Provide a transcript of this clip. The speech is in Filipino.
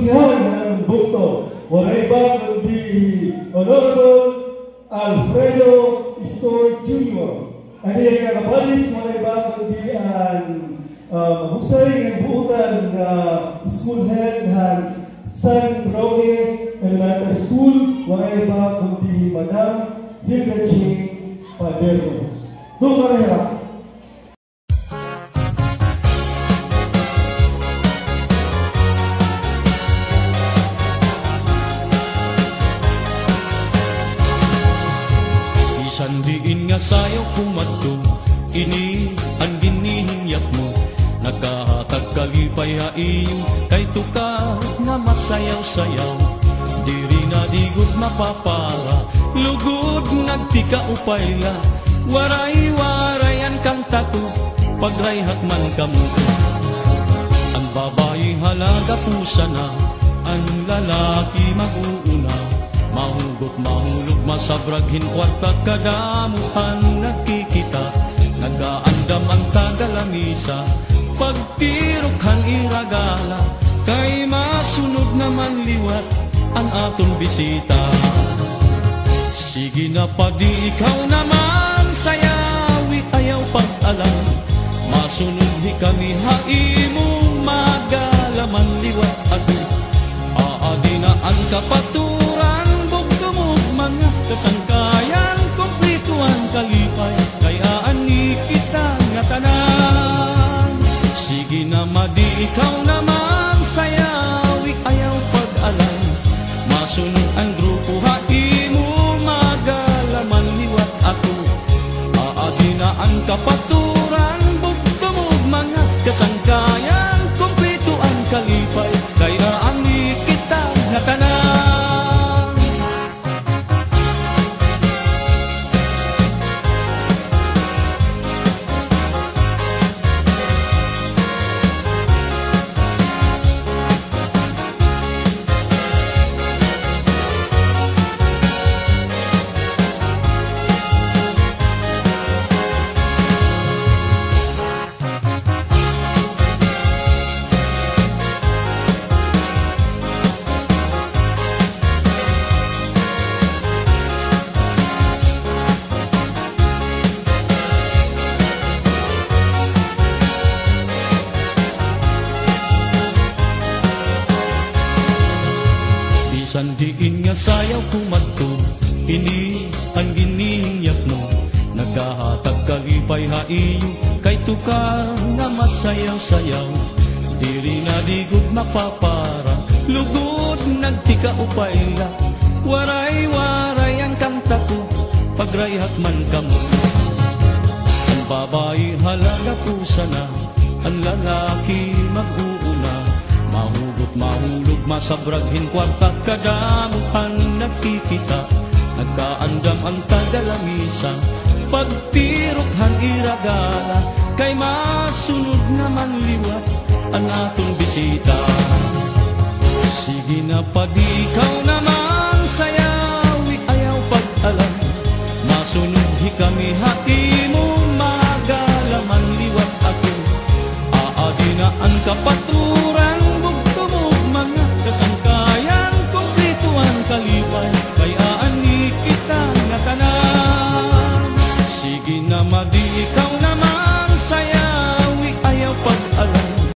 pagsihan ng bukto. Waray ba kundi Honorable Alfredo Istor Jr. Ano yung kakapalis, waray ba kundi ang mahusay ng buutan na school head ng San Roque Elementary School, waray ba kundi Madam Hilda J. Padernos. Doon ka rin. Sandiin nga sayo kumadto, ini ang ginihinyak mo. Nagkahatag kalipay haiyo, kay tuka nga masayaw-sayaw. Diri na digod mapapara, lugod nagtika upayla. Waray-waray ang kanta ko, pagrayhat man kamo. Ang babae halaga pusa na, ang lalaki mag-uuna. Mahugot, mahulog, masabraghin, kwarta kadamuhan nakikita. Nagaandam ang tagalamisa, pagtirukhan iragala. Kay masunod naman liwat ang aton bisita. Sige na padi ikaw naman, sayawi ayaw pag-alam. Masunod di kami haimo, magalaman liwat ado. Aadi na ang kapaturan, mga kasangkayan, kumplituan kalipay, kaya ani kita nga tanan. Sige na madi ikaw naman, sayawi ayaw pag-alam. Masunod ang grupo haimo, magalaman liwat ako. Aadi na ang kapaturan, bugtumog mga kasangkayan, kumplituan kalipay, kaya ani kita nga tanan. Sandiin nga sayaw kumadto, ini ang ginihinyak mo. Naghahatag kalipay haiyo, kay tuka nga masayaw-sayaw. Diri na digod mapapara, lugod nagtika upayla. Waray-waray ang kanta ko, pagrayhat man kamo. Ang babae halaga pusa na, ang lalaki mag-uuna. Mahugot, mahulog, masabraghin, kwarta kadamuhan nakikita. Nagkaandam ang tagalamisa, pagtirukhan iragala. Kay masunod naman liwat ang atong bisita. Sige na padi ikaw naman, sayawi ayaw pag-alam. Masunod hi kami haimo, magalaman liwat ako. Aadi na ang kapaturan,